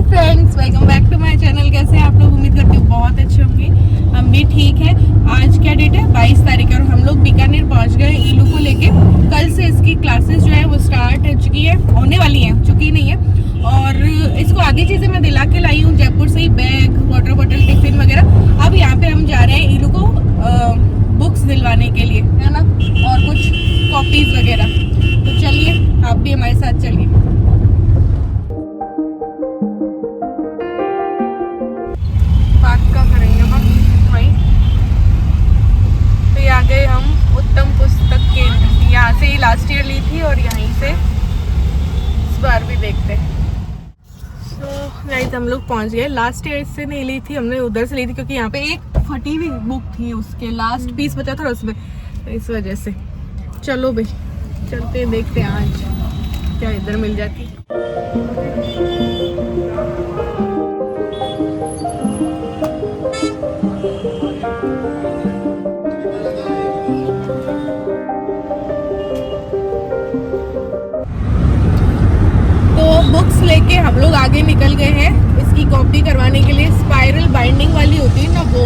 Friends, welcome back to my channel. कैसे हैं आप लोग? उम्मीद करती हूँ बहुत अच्छे होंगे। हम भी ठीक है। आज क्या डेट है? 22 तारीख है और हम लोग बीकानेर पहुंच गए ईलू को लेके। कल से इसकी क्लासेस जो है वो स्टार्ट हो चुकी है, होने वाली हैं, चुकी नहीं है। और इसको आधी चीज़ें मैं दिला के लाई हूँ जयपुर से ही, बैग, वाटर बॉटल, टिफिन वगैरह। अब यहाँ पे हम जा रहे हैं ईलू को बुक्स दिलवाने के लिए, है ना, और कुछ कॉपीज वगैरह। तो चलिए आप भी हमारे साथ चलिए। आ गए हम उत्तम पुस्तक केंद्र। यहाँ से ही लास्ट ईयर ली थी और यहीं से इस बार भी देखते हैं। तो गाइस हम लोग पहुँच गए। लास्ट ईयर से नहीं ली थी हमने, उधर से ली थी क्योंकि यहाँ पे एक फटी हुई बुक थी, उसके लास्ट पीस बचा था उसमें, तो इस वजह से। चलो भाई चलते हैं, देखते हैं आज क्या इधर मिल जाती। बुक्स लेके हम लोग आगे निकल गए हैं इसकी कॉपी करवाने के लिए। स्पाइरल बाइंडिंग वाली होती है ना वो,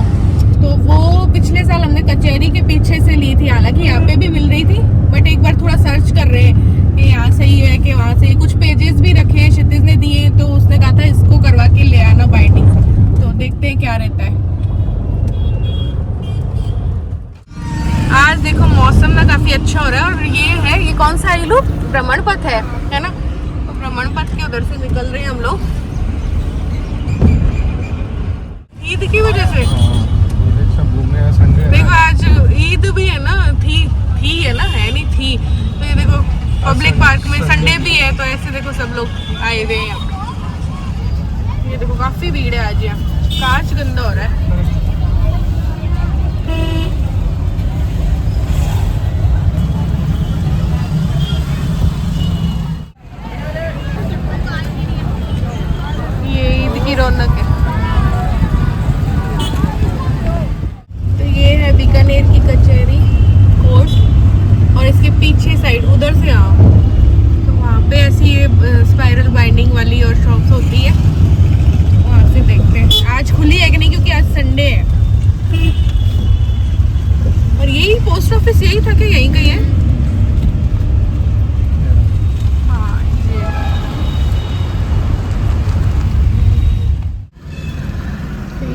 तो वो पिछले साल हमने कचहरी के पीछे से ली थी। हालांकि यहाँ पे भी मिल रही थी, बट एक बार थोड़ा सर्च कर रहे हैं कि यहाँ सही है कि वहाँ से। कुछ पेजेस भी रखे हैं, क्षितिज ने दिए, तो उसने कहा था इसको करवा के ले आना बाइंडिंग। तो देखते हैं क्या रहता है। आज देखो मौसम ना काफी अच्छा हो रहा है। और ये कौन सा ईलू भ्रमण पथ है ना? भ्रमण पथ के उधर से निकल रहे हैं हम लोग ईद की वजह से। देखो आज ईद भी है ना, थी है ना, है नहीं थी। तो ये देखो पब्लिक पार्क में संडे भी है, तो ऐसे देखो सब लोग आए हुए हैं। ये देखो काफी भीड़ है आज। यहाँ कांच गंदा हो रहा है। रौनक है। तो ये है बीकानेर की कचहरी कोर्ट, और इसके पीछे साइड उधर से आओ तो वहाँ पे ऐसी ये स्पाइरल बाइंडिंग वाली और शॉप्स होती है। वहाँ से देखते हैं आज खुली है कि नहीं, क्योंकि आज संडे है। और यही पोस्ट ऑफिस यही था कि यहीं कहीं है?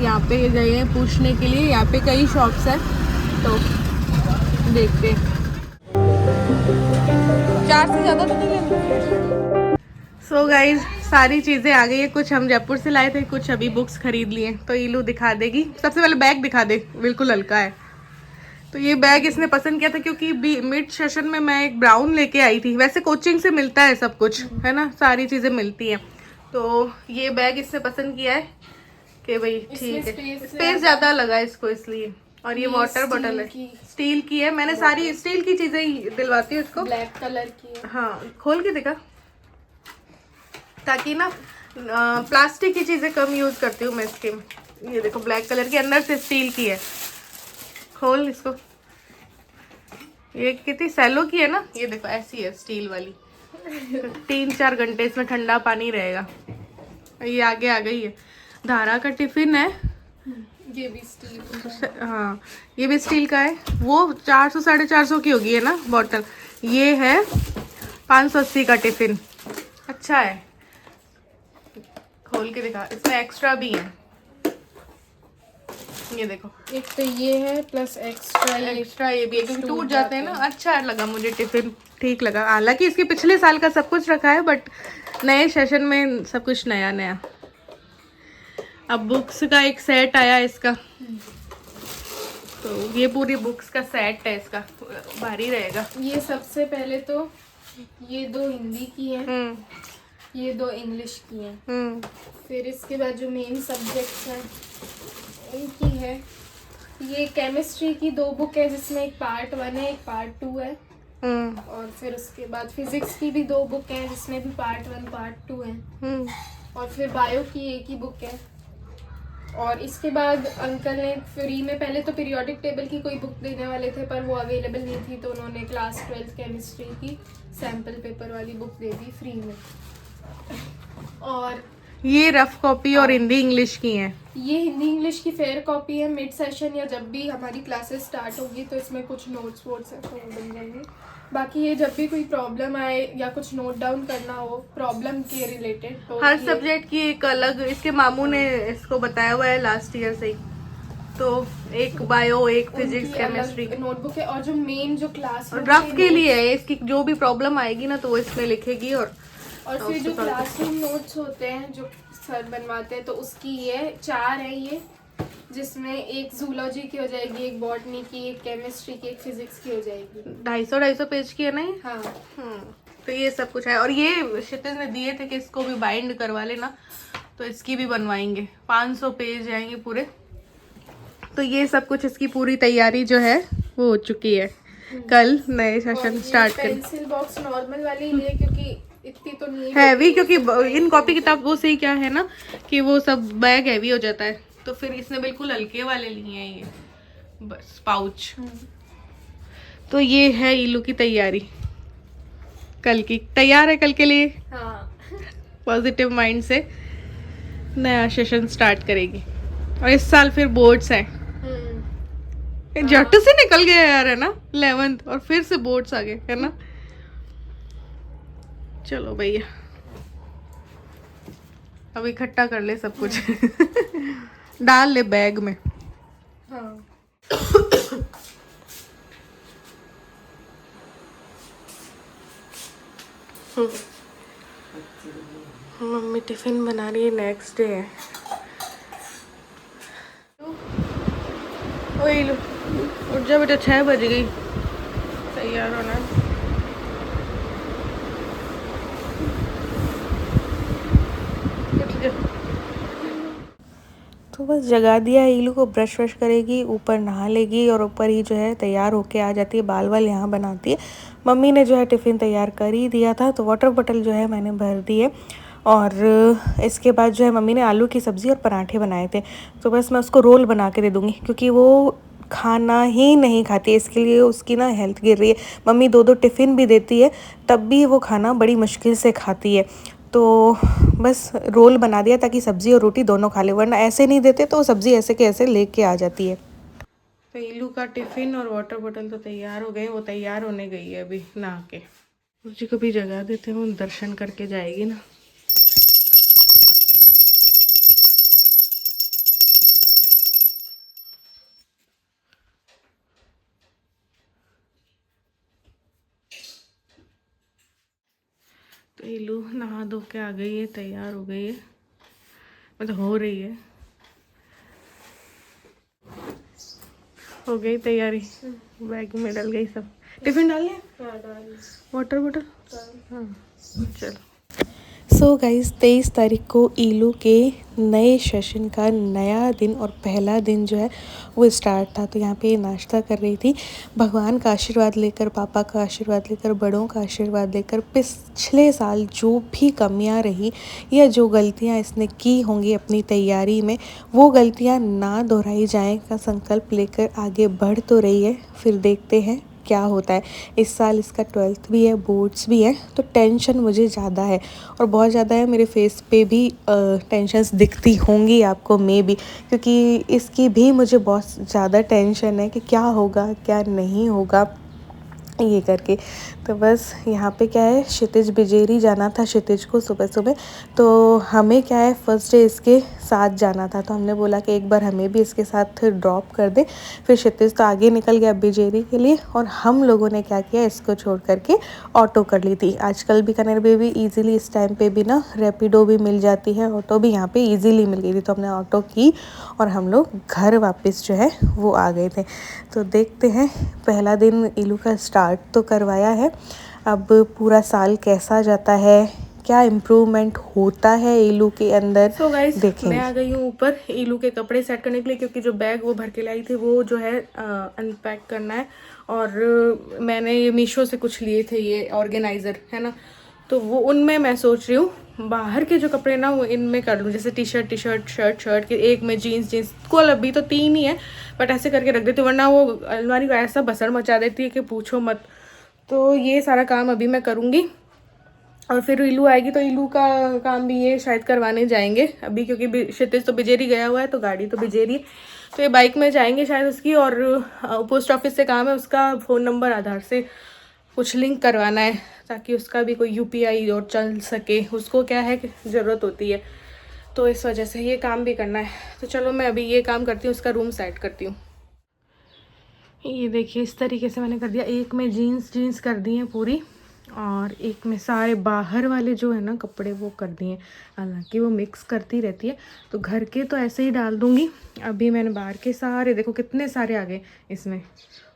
यहाँ पे गए हैं पूछने के लिए, यहाँ पे कई शॉप्स हैं, तो देखते हैं। 4 से ज़्यादा तो नहीं लेंगे। सो गाइज सारी चीज़ें आ गई है। कुछ हम जयपुर से लाए थे, कुछ अभी बुक्स खरीद लिए। तो ईलू दिखा देगी। सबसे पहले बैग दिखा दे, बिल्कुल हल्का है। तो ये बैग इसने पसंद किया था क्योंकि मिड सेशन में मैं एक ब्राउन लेके आई थी। वैसे कोचिंग से मिलता है सब कुछ, है ना, सारी चीज़ें मिलती हैं। तो ये बैग इसने पसंद किया है कि भाई ठीक है, स्पेस ज्यादा लगा इसको इसलिए। और ये वाटर बॉटल है, स्टील की है। मैंने सारी स्टील की चीजें ही दिलवाती हूँ इसको। ब्लैक कलर की है। हाँ खोल के दिखा, ताकि ना प्लास्टिक की चीजें कम यूज करती हूँ मैं इसके। ये देखो ब्लैक कलर की, अंदर से स्टील की है। खोल इसको। ये कितनी सेलो की है ना, ये देखो ऐसी है स्टील वाली। 3-4 घंटे इसमें ठंडा पानी रहेगा। ये आगे आ गई है। धारा का टिफिन है, ये भी स्टील। हाँ ये भी स्टील का है। वो 400-450 की होगी है ना बॉटल। ये है 580 का टिफिन। अच्छा है, खोल के दिखा। इसमें एक्स्ट्रा भी है, ये देखो। एक तो ये है प्लस एक्स्ट्रा ये भी है, क्योंकि टूट जाते हैं ना। अच्छा लगा मुझे टिफिन, ठीक लगा। हालांकि इसके पिछले साल का सब कुछ रखा है, बट नए सेशन में सब कुछ नया नया। अब बुक्स का एक सेट आया इसका, तो ये पूरी बुक्स का सेट है इसका, भारी रहेगा। ये सबसे पहले तो ये 2 हिंदी की हैं, ये 2 इंग्लिश की हैं। फिर इसके बाद जो मेन सब्जेक्ट्स हैं उनकी है। ये केमिस्ट्री की 2 बुक है, जिसमें एक पार्ट 1 है, एक पार्ट 2 है। और फिर उसके बाद फिजिक्स की भी 2 बुक हैं, जिसमें भी पार्ट 1 पार्ट 2 है। और फिर बायो की एक ही बुक है। और इसके बाद अंकल ने फ्री में, पहले तो पीरियोडिक टेबल की कोई बुक देने वाले थे पर वो अवेलेबल नहीं थी, तो उन्होंने क्लास 12 केमिस्ट्री की सैम्पल पेपर वाली बुक दे दी फ्री में। और ये रफ कॉपी और हिंदी इंग्लिश की है। ये हिंदी इंग्लिश की फेयर कॉपी है। मिड सेशन या जब भी हमारी क्लासेस स्टार्ट होगी तो इसमें कुछ नोट्स वोट्स है तो वो बन जाएंगे। बाकी ये जब भी कोई प्रॉब्लम आए या कुछ नोट डाउन करना हो प्रॉब्लम के रिलेटेड तो हर सब्जेक्ट की एक अलग, इसके मामू ने इसको बताया हुआ है लास्ट ईयर से ही। तो एक बायो, एक फिजिक्स, केमिस्ट्री नोटबुक है। और जो मेन जो क्लास रफ के लिए है, इसकी जो भी प्रॉब्लम आएगी ना तो वो इसमें लिखेगी। और फिर जो क्लासरूम नोट्स होते हैं जो सर बनवाते हैं तो उसकी ये 4 है ये, जिसमें एक जूलॉजी की हो जाएगी, एक बॉटनी की, एक केमिस्ट्री की, एक फिजिक्स की हो जाएगी। 250 पेज की है ना ये? हाँ। तो ये सब कुछ है। और ये क्षितिज ने दिए थे कि इसको भी बाइंड करवा लेना, तो इसकी भी बनवाएंगे। 500 पेज आएंगे पूरे। तो ये सब कुछ, इसकी पूरी तैयारी जो है वो हो चुकी है। कल नए सेशन स्टार्ट कर। पेंसिल बॉक्स नॉर्मल वाली लिए क्योंकि इतनी तो नहीं हैवी, क्योंकि इन कॉपी किताब वो सही क्या है ना कि वो सब बैग हैवी हो जाता है, तो फिर इसने बिल्कुल हल्के वाले लिए हैं ये बस पाउच। तो ये है इलू की तैयारी, कल की तैयार है कल के लिए। हाँ। पॉजिटिव माइंड से नया सेशन स्टार्ट करेगी। और इस साल फिर बोर्ड्स हैं। झट से निकल गया यार, है ना 11th, और फिर से बोर्ड्स आ गए, है ना। चलो भैया अब इकट्ठा कर ले सब कुछ डाल ले बैग में। हाँ। मम्मी टिफिन बना रही है, नेक्स्ट डे है। वही लो, उठ जा बेटा, 6 बज गई, तैयार होना है। तो बस जगा दिया है इलू को, ब्रश व्रश करेगी, ऊपर नहा लेगी और ऊपर ही जो है तैयार होके आ जाती है। बाल वाल यहाँ बनाती है। मम्मी ने जो है टिफ़िन तैयार कर ही दिया था, तो वाटर बॉटल जो है मैंने भर दी है। और इसके बाद जो है मम्मी ने आलू की सब्ज़ी और पराठे बनाए थे, तो बस मैं उसको रोल बना के दे दूँगी, क्योंकि वो खाना ही नहीं खाती है। इसके लिए उसकी ना हेल्थ गिर रही है। मम्मी 2-2 टिफ़िन भी देती है, तब भी वो खाना बड़ी मुश्किल से खाती है। तो बस रोल बना दिया ताकि सब्ज़ी और रोटी दोनों खा ले, वरना ऐसे नहीं देते तो सब्ज़ी ऐसे के ऐसे लेके आ जाती है। तो इलू का टिफ़िन और वाटर बॉटल तो तैयार हो गए। वो तैयार होने गई है अभी नहा के। मुझे को भी जगा देते हैं, वो दर्शन करके जाएगी ना। तो इलू नहा धो के आ गई है, तैयार हो गई है, मतलब हो रही है, हो गई तैयारी। बैग में डल गई सब। टिफिन डाल लिया, वाटर बॉटल। हाँ चलो। सो गाइस 23 तारीख को इलू के नए सेशन का नया दिन और पहला दिन जो है वो स्टार्ट था। तो यहाँ पे नाश्ता कर रही थी, भगवान का आशीर्वाद लेकर, पापा का आशीर्वाद लेकर, बड़ों का आशीर्वाद लेकर, पिछले साल जो भी कमियाँ रही या जो गलतियाँ इसने की होंगी अपनी तैयारी में, वो गलतियाँ ना दोहराई जाएँ का संकल्प लेकर आगे बढ़ तो रही है। फिर देखते हैं क्या होता है। इस साल इसका 12th भी है, बोर्ड्स भी है, तो टेंशन मुझे ज़्यादा है और बहुत ज़्यादा है। मेरे फेस पे भी टेंशन्स दिखती होंगी आपको मे भी, क्योंकि इसकी भी मुझे बहुत ज़्यादा टेंशन है कि क्या होगा क्या नहीं होगा ये करके। तो बस यहाँ पे क्या है, क्षितिज बिजेरी जाना था क्षितिज को सुबह सुबह, तो हमें क्या है फर्स्ट डे इसके साथ जाना था, तो हमने बोला कि एक बार हमें भी इसके साथ ड्रॉप कर दे। फिर क्षितिज तो आगे निकल गया बिजेरी के लिए और हम लोगों ने क्या किया, इसको छोड़ करके ऑटो कर ली थी। आजकल बीकानेर में भी ईज़िली इस टाइम पे भी ना रैपिडो भी मिल जाती है, ऑटो भी यहाँ पे ईज़िली मिल गई थी, तो हमने ऑटो की और हम लोग घर वापस जो है वो आ गए थे। तो देखते हैं, पहला दिन इलू का स्टार्ट तो करवाया है, अब पूरा साल कैसा जाता है, क्या इम्प्रूवमेंट होता है इलू के अंदर। तो गाइस देखेंगे। मैं आ गई हूँ ऊपर इलू के कपड़े सेट करने के लिए, क्योंकि जो बैग वो भर के लाई थी वो जो है अनपैक करना है। और मैंने ये मीशो से कुछ लिए थे, ये ऑर्गेनाइज़र है ना, तो वो उनमें मैं सोच रही हूँ बाहर के जो कपड़े ना वो इनमें कर लूँ, जैसे टी शर्ट शर्ट के एक में जीन्स कुल अभी तो 3 ही है, बट ऐसे करके रख देती हूँ, वरना वो अलमारी को ऐसा बसड़ मचा देती है कि पूछो मत। तो ये सारा काम अभी मैं करूँगी और फिर इलू आएगी तो इलू का काम भी ये शायद करवाने जाएंगे अभी, क्योंकि क्षितिज तो बिजेरी गया हुआ है तो गाड़ी तो बिजेरी है, तो ये बाइक में जाएंगे शायद उसकी। और पोस्ट ऑफिस से काम है, उसका फ़ोन नंबर आधार से कुछ लिंक करवाना है ताकि उसका भी कोई UPI और चल सके, उसको क्या है कि ज़रूरत होती है, तो इस वजह से ये काम भी करना है। तो चलो मैं अभी ये काम करती हूँ, उसका रूम सेट करती हूँ। ये देखिए इस तरीके से मैंने कर दिया, एक में जीन्स कर दी है पूरी, और एक में सारे बाहर वाले जो है ना कपड़े वो कर दिए। हालांकि वो मिक्स करती रहती है, तो घर के तो ऐसे ही डाल दूँगी। अभी मैंने बाहर के सारे, देखो कितने सारे आ गए, इसमें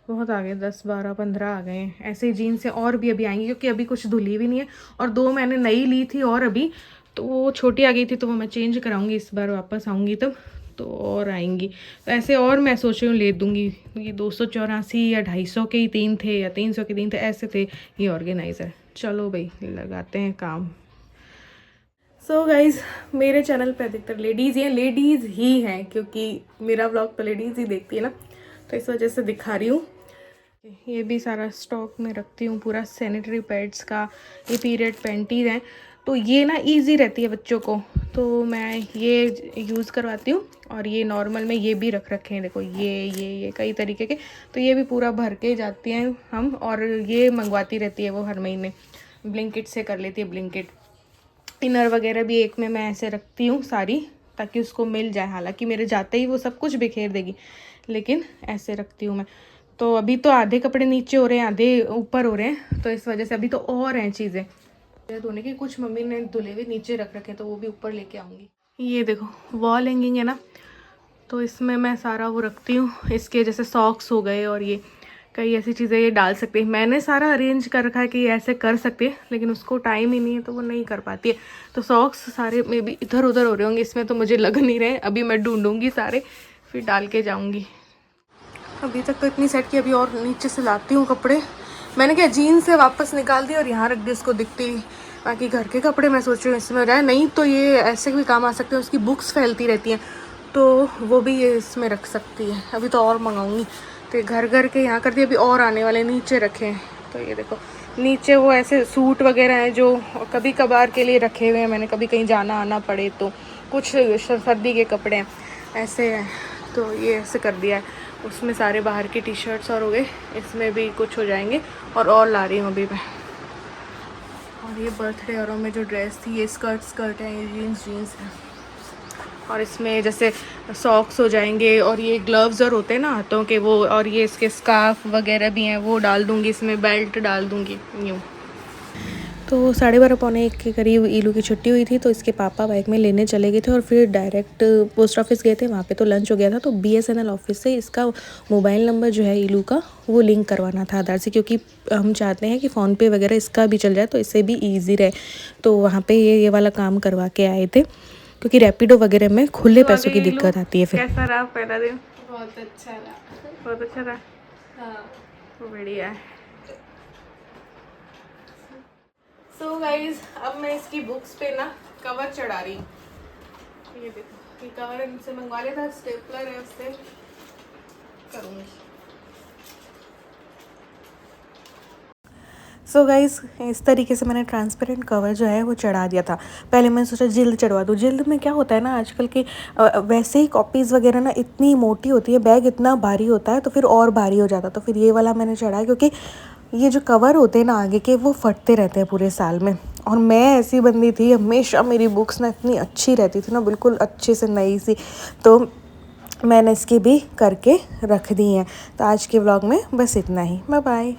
बहुत आ गए, 10 12 15 आ गए हैं। ऐसे ही जीन्स से और भी अभी आएंगी, क्योंकि अभी कुछ धुली भी नहीं है, और 2 मैंने नई ली थी और अभी तो वो छोटी आ गई थी, तो वो मैं चेंज कराऊंगी इस बार वापस आऊँगी तब, तो और आएंगी। तो ऐसे और मैं सोच रही हूँ ले दूँगी। ये 284 या 250 के ही 3 थे या 300 के 3 थे, ऐसे थे ये ऑर्गेनाइज़र। चलो भाई लगाते हैं काम। सो गाइज़, मेरे चैनल पे अधिकतर लेडीज़ ही हैं, क्योंकि मेरा व्लॉग तो लेडीज़ ही देखती है ना, तो इस वजह से दिखा रही हूँ। ये भी सारा स्टॉक में रखती हूँ पूरा, सैनिटरी पैड्स का, ये पीरियड पैंटीज हैं, तो ये ना इजी रहती है बच्चों को, तो मैं ये यूज़ करवाती हूँ। और ये नॉर्मल में ये भी रख रखे हैं, देखो ये कई तरीके के, तो ये भी पूरा भर के जाती हैं हम। और ये मंगवाती रहती है वो हर महीने, ब्लिंकिट से कर लेती है ब्लिंकिट। इनर वगैरह भी एक में मैं ऐसे रखती हूँ सारी, ताकि उसको मिल जाए। हालांकि मेरे जाते ही वो सब कुछ बिखेर देगी, लेकिन ऐसे रखती हूँ मैं। तो अभी तो आधे कपड़े नीचे हो रहे हैं, आधे ऊपर हो रहे हैं, तो इस वजह से अभी तो और हैं चीज़ें धोने की। कुछ मम्मी ने धुले हुए नीचे रख रखे, तो वो भी ऊपर लेके आऊँगी। ये देखो वॉल हैंगिंग है ना, तो इसमें मैं सारा वो रखती हूँ। इसके जैसे सॉक्स हो गए और ये कई ऐसी चीज़ें ये डाल सकते हैं। मैंने सारा अरेंज कर रखा है कि ये ऐसे कर सकते हैं, लेकिन उसको टाइम ही नहीं है तो वो नहीं कर पाती है। तो सॉक्स सारे मे भी इधर उधर हो रहे होंगे, इसमें तो मुझे लग नहीं रहे। अभी मैं ढूंढूंगी सारे, फिर डाल के जाऊंगी। अभी तक तो इतनी सेट की, अभी और नीचे से लाती हूँ कपड़े। मैंने क्या जीन्स से वापस निकाल दी और यहाँ रख दी, उसको दिखती। बाकी घर के कपड़े मैं सोच रही हूँ इसमें हो जाए, नहीं तो ये ऐसे भी काम आ सकते हैं। उसकी बुक्स फैलती रहती हैं, तो वो भी ये इसमें रख सकती है। अभी तो और मंगाऊंगी, तो घर के यहाँ कर दिए। अभी और आने वाले नीचे रखे हैं, तो ये देखो नीचे वो ऐसे सूट वगैरह हैं जो कभी कभार के लिए रखे हुए हैं मैंने, कभी कहीं जाना आना पड़े तो। कुछ सर्दी के कपड़े हैं ऐसे हैं, तो ये ऐसे कर दिया है। उसमें सारे बाहर की टी शर्ट्स और हो गए, इसमें भी कुछ हो जाएंगे। और ला रही हूँ अभी मैं। और ये बर्थडे और में जो ड्रेस थी, ये स्कर्ट है, ये जीन्स है। और इसमें जैसे सॉक्स हो जाएंगे, और ये ग्लव्स और होते हैं ना हाथों के वो, और ये इसके स्कार्फ वगैरह भी हैं, वो डाल दूँगी इसमें। बेल्ट डाल दूँगी यूँ। तो 12:30 पौने 1 के करीब ईलू की छुट्टी हुई थी, तो इसके पापा बाइक में लेने चले गए थे और फिर डायरेक्ट पोस्ट ऑफिस गए थे। वहाँ पे तो लंच हो गया था, तो BSNL ऑफिस से इसका मोबाइल नंबर जो है ईलू का, वो लिंक करवाना था आधार से, क्योंकि हम चाहते हैं कि फ़ोन पे वगैरह इसका भी चल जाए, तो इससे भी ईजी रहे। तो वहाँ पर ये वाला काम करवा के आए थे, क्योंकि रैपिडो वगैरह में खुले पैसों की दिक्कत आती है। फिर कैसा रहा पहला दिन? बहुत अच्छा रहा। बहुत अच्छा रहा। हाँ, बढ़िया है। सो गाइज, अब मैं इसकी बुक्स पे ना कवर चढ़ा रही हूँ। ये देखो, ये कवर इनसे मंगवा लिया था, स्टेपलर है, उससे करूँगी। सो गाइज़, इस तरीके से मैंने ट्रांसपेरेंट कवर जो है वो चढ़ा दिया था। पहले मैंने सोचा जिल्द चढ़वा दूँ। जिल्द में क्या होता है ना, आजकल के वैसे ही कॉपीज़ वगैरह ना इतनी मोटी होती है, बैग इतना भारी होता है, तो फिर और भारी हो जाता। तो फिर ये वाला मैंने चढ़ाया, क्योंकि ये जो कवर होते हैं ना आगे के, वो फटते रहते हैं पूरे साल में। और मैं ऐसी बंदी थी, हमेशा मेरी बुक्स ना इतनी अच्छी रहती थी ना, बिल्कुल अच्छे से नई सी, तो मैंने इसकी भी करके रख दी हैं। तो आज के व्लॉग में बस इतना ही। Bye bye.